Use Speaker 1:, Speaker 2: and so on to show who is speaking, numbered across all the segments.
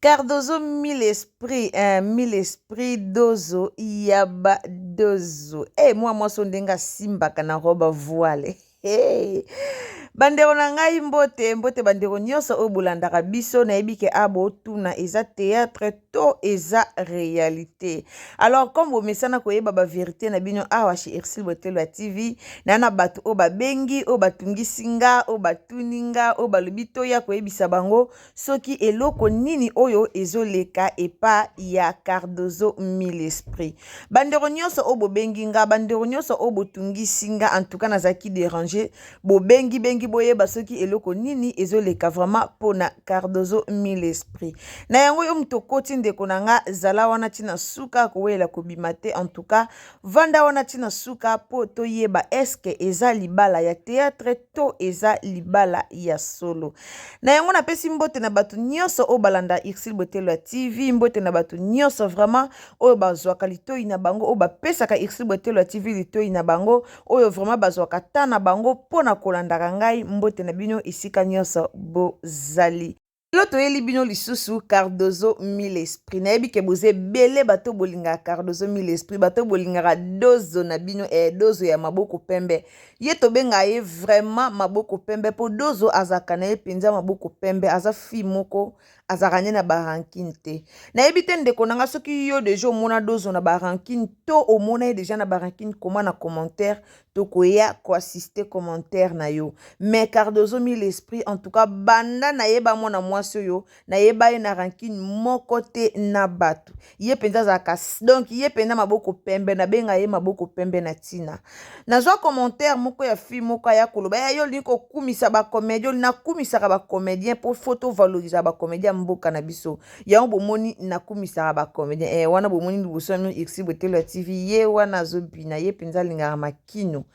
Speaker 1: Cardozo mille esprit dozo yaba dozo. Moi sondenga simba kana roba voile. Hey. Bandeko na ngai mbote bandeko nyonso oyo bolandaka biso nayebi ke abo tuna eza théâtre to eza réalité. Alors comme bomesana koyeba ba vérité na bino awa chez Ursule Botelo ya TV na bato o babengi o batungisi nga o batuninga o balobi toya koyebisa bango soki eloko nini oyo ezoleka epa ya Cardozo mille esprit. Bandeko nyonso o bobengi nga bandeko nyonso o botungisi nga en tout cas nazaki déranger bobengi boyeba soki eloko nini ezoleka vraiment pona Cardozo mille esprit. Na yango yo mtokoti ndeko na nga zala wana tina suka kowela kobima te en tout cas vanda wana tina suka po toyeba eske eza libala ya théâtre to eza libala ya solo. Na yango napesi mbote na bato nyonso o balanda Ursule Botelo ya TV mbote na bato nyonso vraiment oyo bazwaka litoi na bango o bapesaka Ursule Botelo ya TV litoi na bango oyo vraiment bazwaka ta na bango pona kolandaka ngai mbote na bino isika nyonso bozali. Lelo toyeli bino lisusu Cardozo mille esprit. Nayebi ke boze bele bato bolinga Cardozo mille esprit bato bolingaka dozo na bino dozo ya maboko pembe. Ye tobenga ye vraiment maboko pembe po dozo azaka na ye penza maboko pembe aza fi moko azakanye na barankine te. Nayebi te ndeko nanga soki yo deja omona dozo na barankine to omona ye deja na barankine koma na commentaire to koya ko assister commentaire na yo. Mais Cardozo mille esprit en tout cas banda na yeba mona mwasi yo na yeba ye na rankine moko te na bato. Ye penza zaka donc ye penza maboko pembe na benga ye maboko pembe na tina. Nazwa commentaire moko ya fi moko ya koloba ya yo liko kumisa ba comédien na kumisa ba comédien pour photo valoriser ba comédien mboka na biso. Ya bomoni na kumisa ba comédien wana bomoni liboso no Ursule Botelo TV ye wana zobina ye penza lingara makino.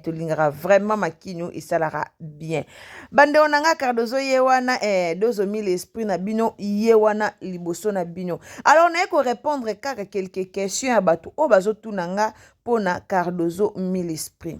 Speaker 1: To lingara vraiment makino esalara bien. Bande onanga Cardozo ye wana dozo mille esprit na bino ye wana liboso na bino. Alors na ko répondre kaka quelques questions à bato o bazotunanga pona Cardozo mille esprit.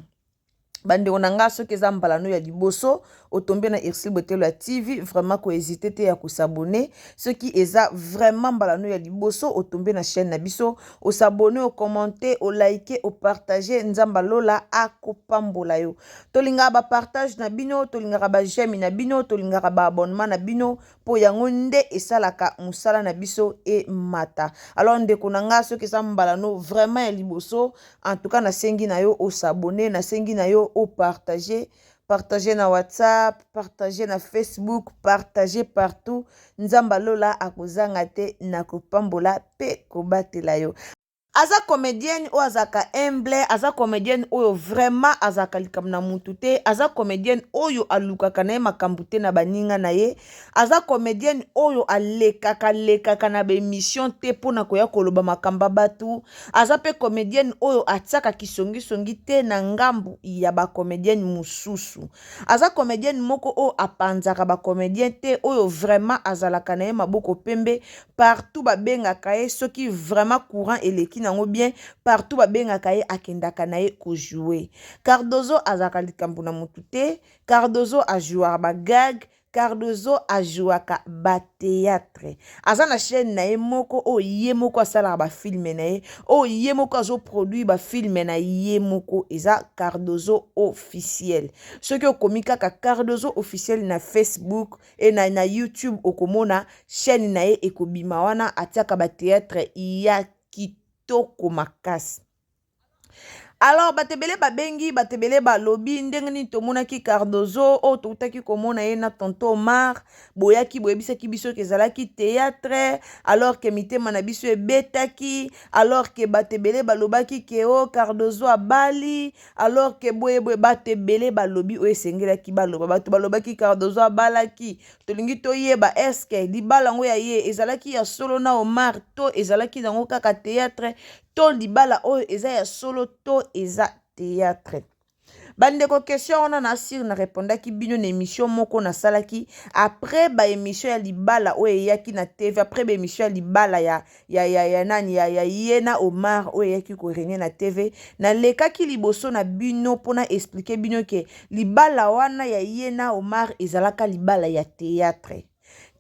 Speaker 1: Bande onanga soki eza mbalano ya liboso otombe na Ursule Botelo ya TV vraiment ko hésiter te ya ko s'abonner soki eza vraiment mbalano ya liboso otombe na chaîne na biso o s'abonner o commenter o liker o partager nzamba lola akopambola yo tolinga ba partage na bino tolinga ba j'aime na bino tolinga ba abonnement na bino po yango nde esalaka musala na biso e mata. Alors ndeko nanga soki eza mbalano vraiment ya liboso en tout cas na sengi na yo o s'abonner na sengi na yo au partager na WhatsApp, partager na Facebook, partager partout. Nzamba lola akozanga te na kopambola pe kobatela yo. Aza comédienne ou azaka humble, aza comédienne oyo vraiment azaka likam na mutu te, aza comédienne oyo alukaka na ye makambu te na baninga na ye, aza comédienne oyo alekaka na bémission te pona koya koloba makamba batu, aza pe comédienne oyo atiaka kisongi te na ngambu ya ba comédienne mususu. Aza comédienne moko oyo apanzaka ba comédien te oyo vraiment azalaka na ye maboko pembe partout babengaka ye soki vraiment courant eleki nango bien partout babengaka ye akendaka na ye ko jouer. Cardozo azaka likambo na mutu te, Cardozo ajouaka ba gag, Cardozo ajouaka ba théâtre. Aza na chaîne na ye moko o ye moko asala ba film na ye, o ye moko azo produit ba film na ye moko eza Cardozo officiel. Soki okomika ka Cardozo officiel na Facebook et na YouTube okomona chaîne na ye ekobima wana atiaka ba théâtre ya kitoko makasi. Alors batebele babengi batebele balobi ndenge nini tomonaki Cardozo o totaki komona ye na tonton Omar boyaki boyebisaki biso kezalaki théâtre alors que mitema na biso ebetaki alors que batebele balobaki ke o Cardozo abali alors que boye batebele balobi o esengelaki baloba bato balobaki Cardozo abalaki tolingi toyeba eske libala ngo ya ye ezalaki ya solo na Omar to ezalaki nango kaka théâtre to libala oyo eza ya solo to eza théâtre. Bandeko question on a sir na répondaki bino na émission moko na salaki après ba émission ya libala oyo yaki na TV après ba émission ya libala ya nani ya Yena Omar oyo yaki ko régner na TV na lekaki liboso na bino pona expliquer bino ke libala wana ya Yena Omar ezalaka libala ya théâtre.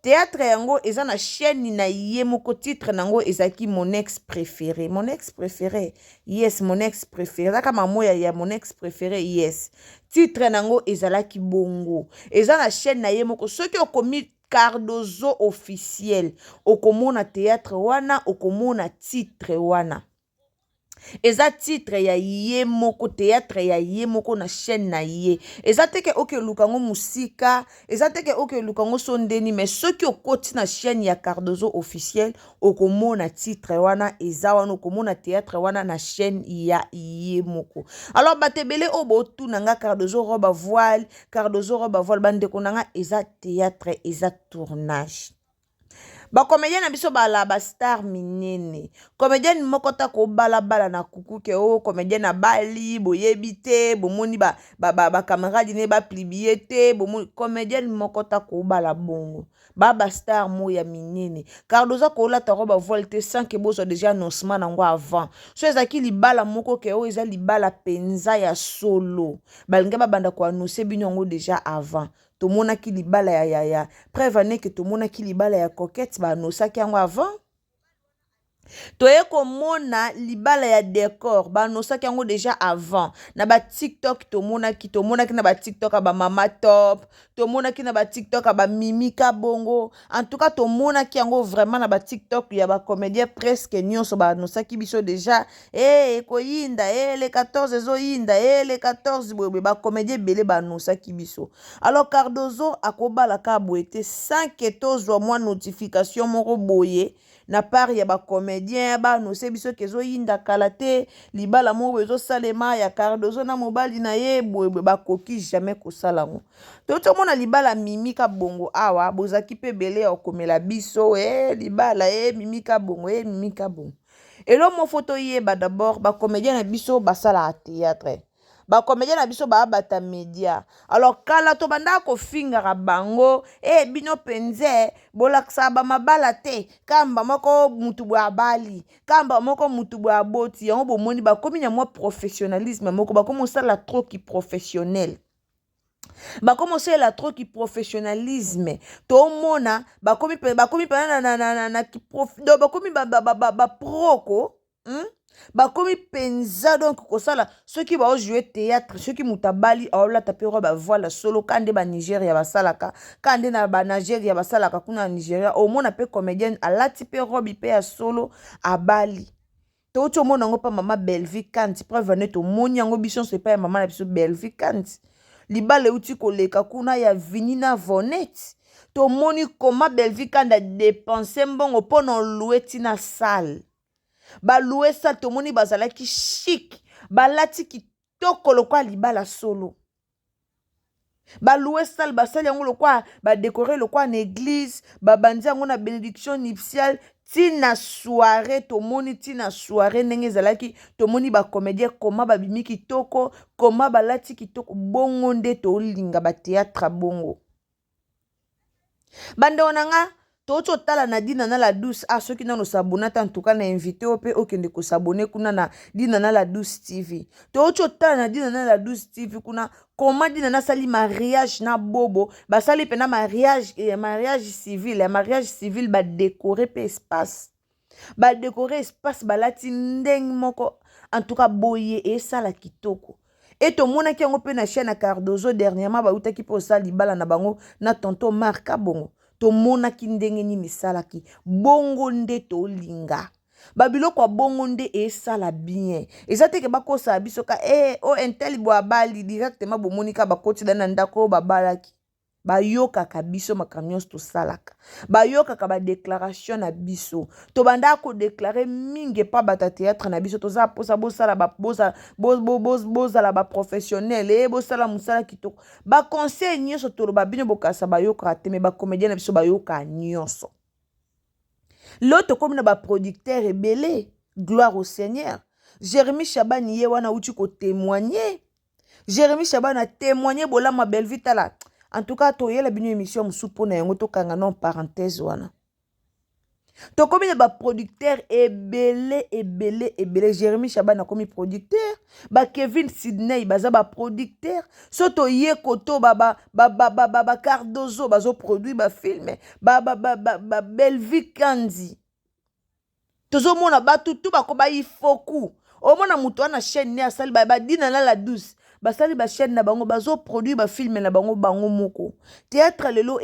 Speaker 1: théâtre yango eza na chaîne na ye moko titre nango ezaki mon ex préféré. Mon ex préféré, yes, mon ex préféré. Eza kama moya ya mon ex préféré, yes. Titre nango ezalaki bongo. Eza na chaîne na ye moko. Soki okomi Cardozo officiel, okomona théâtre wana, okomona titre wana. Eza titre ya ye moko, théâtre ya ye moko na chaîne na ye. Eza teke oke lukango musika, eza teke oke lukango sondeni, mais soki okoti na chaîne ya Cardozo officiel, okomona titre wana, eza wana okomona théâtre wana na chaîne ya ye moko. Alors batebele obo tu nanga Cardozo roba voile, bande konanga eza théâtre, eza tournage. Ba comédien na biso bala ba star minene. Comédien moko ta ko bala na kuku ke o comédien na bali boyebi te bomoni ba camarade ne ba plibier te bomoni comédien moko ta ko bala bongo. Ba star mo ya minene. Cardozo ko la ta roba voile te sans que bozo déjà annoncement nango avant. So ezaki libala moko ke o eza libala penza ya solo. Balinga ba banda ko annoncer bino ngo déjà avant. Tomona ki libala ya preuve ane que tomona ki libala ya coquette ba anosaki yango avant. Toye komona libala ya décor ba anosaki yango déjà avant. Na ba TikTok tomona ki na ba TikTok ba mama top, tomona ki na ba TikTok ba mimika bongo. En tout cas tomona ki yango vraiment na ba TikTok ya ba comédien presque nyonso ba anosaki biso déjà. Koyinda le 14 zo yinda le 14 bobe ba comédien belé ba anosaki biso. Alors Cardozo akobala ka boete sans que tozwa moi notification moko boye na part ya ba comédien ba annoncer biso kezo yinda kalate libala mo bezo salema ya Cardozo na mobali na ye boye ba koki jamais ko salango. To mona libala mimika bongo awa bozaki pe belé okomela biso libala mimika bongo mimika bongo. Et là, mon photo yeba d'abord, ba comédien na biso basala théâtre. Ba comédien na biso ba bata média. Alors kala to banda ko fingara bango, bino penze bolaksa ba mabala te, kamba moko mutu bwa bali, kamba moko mutu bwa boti, yango bomoni ba komi na moi professionnalisme moko ba komo sala trop ki professionnel. Ba commencer la trop qui professionnalisme to mona ba komi na ki prof do ba komi ba proko ba komi penza donc ko sala ceux qui va jouer théâtre ceux qui mutabali aola tapero ba voila solo kande ba Nigeria ba salaka kande na ba Nigeria ba salaka kuna Nigeria au mona pe comédienne alati pe robi pe ya solo a Bali. To to mona ngo pa mama Belvi Kanti preuve ne to moni ngo bison c'est pas mama na biso Belvi Kanti. Libale uti koleka kuna ya vinina vonet. To moni koma Belvi Kanda dépenser mbongo pono louer tina salle. Ba louer ça to moni bazala ki chic. Ba lati ki toko lokwa libala solo. Ba louer salle ba salle yango lokwa ba décorer lokwa na église. Ba bandi yango na bénédiction nuptiale. Tina soirée to moni tina soirée ndenge zalaki to moni ba comédien koma ba bimi kitoko koma ba lati kitoko bongo nde to linga ba théâtre bongo bande onanga to tala na dina na la douce ceux qui nano s'abonner en tout cas na invité ope okende ko s'abonner kuna na dina na la douce TV to tala na dina na la douce TV kuna comment dina na sali mariage na bobo ba sali pena mariage civil ba décorer pe espace ba décorer espace ba lati ndeng moko en tout cas boye et sala kitoko et to mona ki yango pe na chaîne Cardozo dernièrement ba utaki po sali bala na bango na tonton Marka bongo to mona ki ndenge ni misala ki bongo nde to linga babilo kwa bongo nde e sala bien ezate ke bakosa biso ka intel bo abali directement bo monika bakoti dana ndako babalaki bayoka ka biso makamios to salaka bayoka ka ba déclaration na biso to banda ko déclarer mingi pa bata théâtre na biso to za posa bo sala ba boza la ba professionnel bo sala musala kitoko ba conseil nyonso to ba bino bokasa bayoka te me ba comédien na biso bayoka nyonso l'autre comme na ba producteur rebelle gloire au Seigneur Jérémy Chabani ye wana uti ko témoigner Jérémy Chabani a témoigné bola ma belle vita là. En tout cas, to yela bino émission msupo na yango to kanga non parenthèse wana. tokomi na baproducteur ebele. Jérémy Chaban akomi producteur, Kevin Sidney baza baproducteur, so toye koto Cardozo bazoproduit bafilme, Belvi Kanzi tozomona batutu bakoba ifoku omona mutu wana chaîne ne asali badina na la douce basali ba chaîne na bango bazoproduit bafilme na bango moko théâtre lelo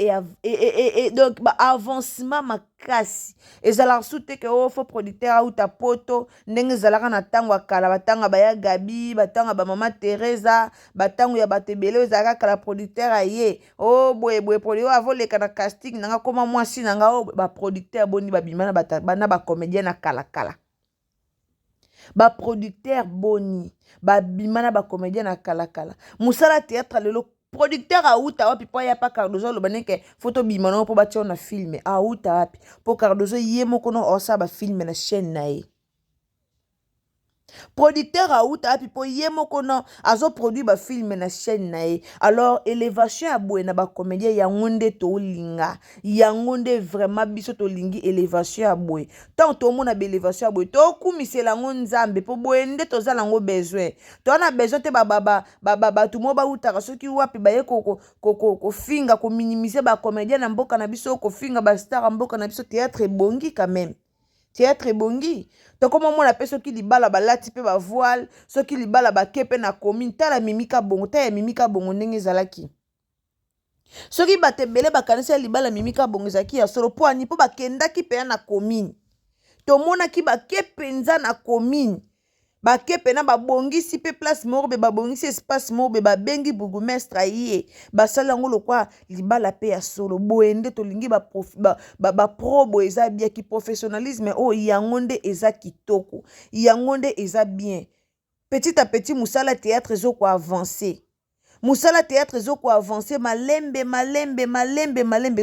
Speaker 1: donc avancement makasi ezalaka su te ke fo producteur auta poto ndenge ezalaka na ntango akala batanga baya Gabi batanga bamama Teresa batango ya bato ebele ezalaka kala producteur aye boye produit avoleka na casting nanga koma mwasi nanga baproducteur boni babima na bacomédien na kala producteur boni babima na bacomédien na kala musala théâtre lelo producteur auta wapi po ya pa Cardozo lobaneke photo bima no po batia na filme auta wapi po Cardozo ye moko no osa ba filme na chaîne na ye producteur auta api po ye moko no azo produit ba film na chaîne na ye. Alors élévation ya boye na ba comédien yango nde to linga yango nde vraiment biso to lingi élévation ya boye tant to mona ba élévation ya boye to kumisela ngo nzambe po boye nde to zala ngo besoin to na besoin te ba tu mo ba utaka soki wapi ba ye ko finga ko minimiser ba comédien na mboka na biso ko finga ba star mboka na biso théâtre bongi quand même théâtre bongi to comme moi la personne qui libala ba lati pe ba voile ceux qui libala ba kepe na commune tala mimika bongo ta ya mimika bongo ndenge zalaki soki batebele bakanisa libala mimika bongo zaki ya solo po ani po bakendaki pe na commune to mona ki ba kepenza na commune ba kepe na ba bongisi pe place moko be ba bongisi espace moko be ba bengi bourgmestre aye ba sala ngolo kwa libala pe ya solo boende to lingi ba pro bo eza bien ki professionnalisme o yango nde eza kitoko yango nde eza bien petit à petit musala théâtre zo ko avancer musala théâtre zo ko avancer malembe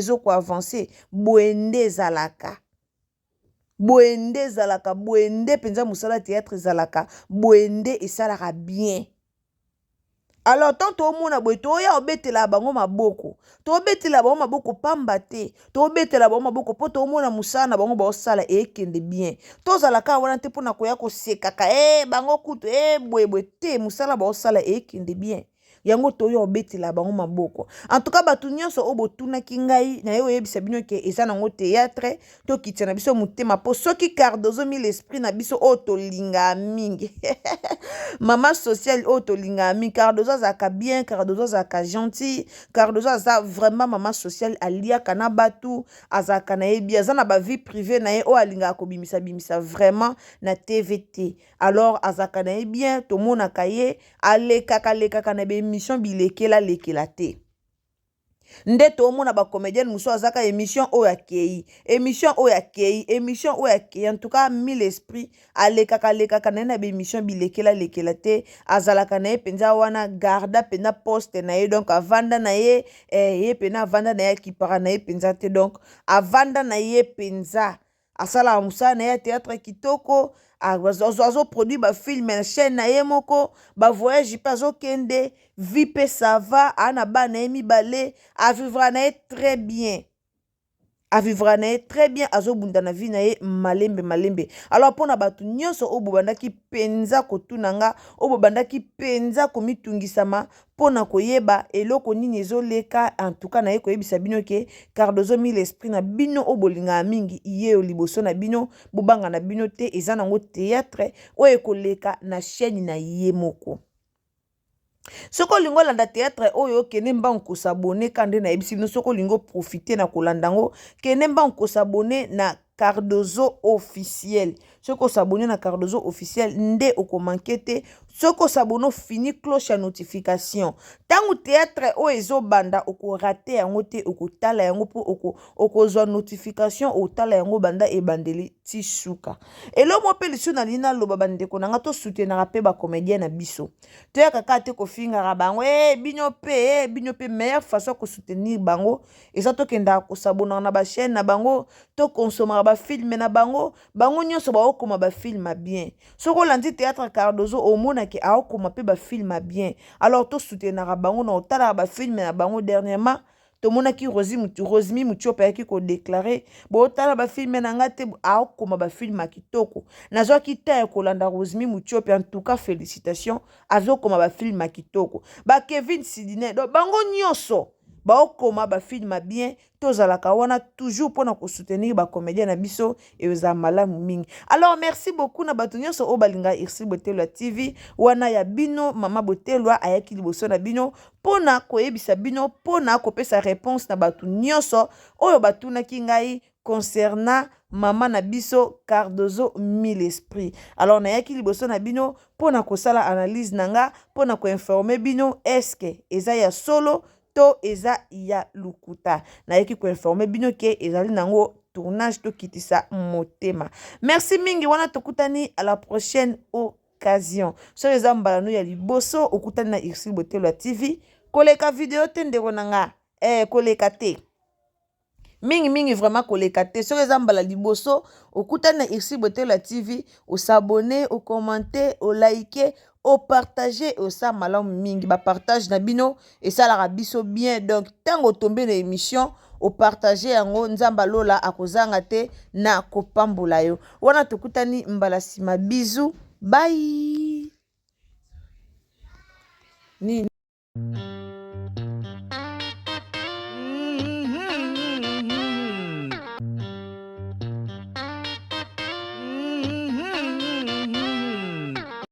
Speaker 1: zo ko avancer boende zalaka boende zalaka boende penza musala théâtre zalaka boende esalaka bien. Alors tant to mona boy to ya obetela bango maboko to betela bango maboko pamba te to betela bango maboko po to mona musala bango ba osala ekende bien to zalaka wana te pona koya ko sekaka bango kutu boye te musala ba osala ekende bien yango to yo obetela bango maboko. En tout cas batu nyonso obotuna kingai na yo yebisa bino ke eza nango théâtre to kitia na biso mutema po soki Cardozo mi l'esprit na biso to linga mingi mama social to linga mingi Cardozo zaka bien Cardozo zaka gentil Cardozo za vraiment mama social alia kana batu azaka na ye bien za na ba vie privée na ye alinga ko bimisa vraiment na TVT. Alors azaka na ye bien to mona kaye aleka na be émission bilekela te nde to mona ba comédienne muso azaka émission akei en tout cas mille esprit aleka na be émission bilekela te azalaka na ye penza wana garda pena poste na ye donc avanda na ye ye pena avanda na ye kipara na ye penza te donc avanda na ye penza asala musala na ye théâtre kitoko azo produit ba film na chaîne na ye moko ba voyage pa zo kende vie pe ça va ana ba na mibale a vivre na très bien azo bunda na vie na ye malembe. Alors pona batu nyonso obo bandaki penza kotunanga obo bandaki penza komitungisama pona koyeba eloko nini ezoleka en tout cas na ye koyebisa bino ke Cardozo mi l'esprit na bino obolinga mingi iye liboso na bino bubanga na bino te eza nango théâtre oyo koleka na chaîne na ye moko. Soko lingo landa théâtre oyo kene mbango ko s'abonner kande na ebisi bino soko lingo profiter na kolandango kene mbango ko s'abonner na Cardozo officiel. Soko s'abonner na Cardozo officiel nde okomankete soko s'abonner fini cloche ya notification. Tangu théâtre o ezo banda oko rater yango te okotala yango po okozwa notification otala yango banda ebandeli ti suka. Elo mo pe lisu na lina loba bandeko nanga to soutenir pe ba comédien na biso. To ya kaka te ko finga bango bino pe meilleure façon ko soutenir bango eza to kenda ko s'abonner na ba chaîne na bango to consommer ba film na bango nyonso ba okoma ba film bien. Soko landi théâtre Cardozo o mona ke aokoma pe ba film bien. Alors to soutenir bango na otala ba film na bango dernièrement tomonaki Rosmi Muchope ayaki ko déclarer botala ba film na ngate akoma ba film makitoko nazwaki ta kolanda Rosmi Muchope en tout cas félicitations azokoma ba film makitoko ba Kevin Sidine do bango nyonso baokoma ba film bien tozalaka wana toujours pona ko soutenir ba comédien na biso et za malamu mingi. Alors merci beaucoup na bato nyonso o balinga Ursule Botelwa TV wana ya bino mama Botelwa ayaki liboso na bino pona koyebisa bino pona kopesa réponse na bato nyonso oyo batunaki ngai concernant mama na biso Cardozo Mille Esprit. Alors nayaki liboso na bino pona kosala analyse nanga pona ko informer bino eske eza ya solo to eza ya lukuta nayaki ko informer bino ke ezali nango tournage to kitisa motema. Merci mingi wana tokutani à la prochaine occasion. So eza mbalano ya liboso okutani na Ursule Botelwa TV koleka video te ndeko nanga koleka te mingi vraiment koleka te so eza mbala liboso okutani na Ursule Botelwa TV o s'abonner o commenter o liker o partager o sa malamu mingi ba partage na bino et ça la biso bien donc tango tomber na émission o partager yango nzamba lola akozanga te na kopambola yo wana tokutani mbala sima bisous bye ni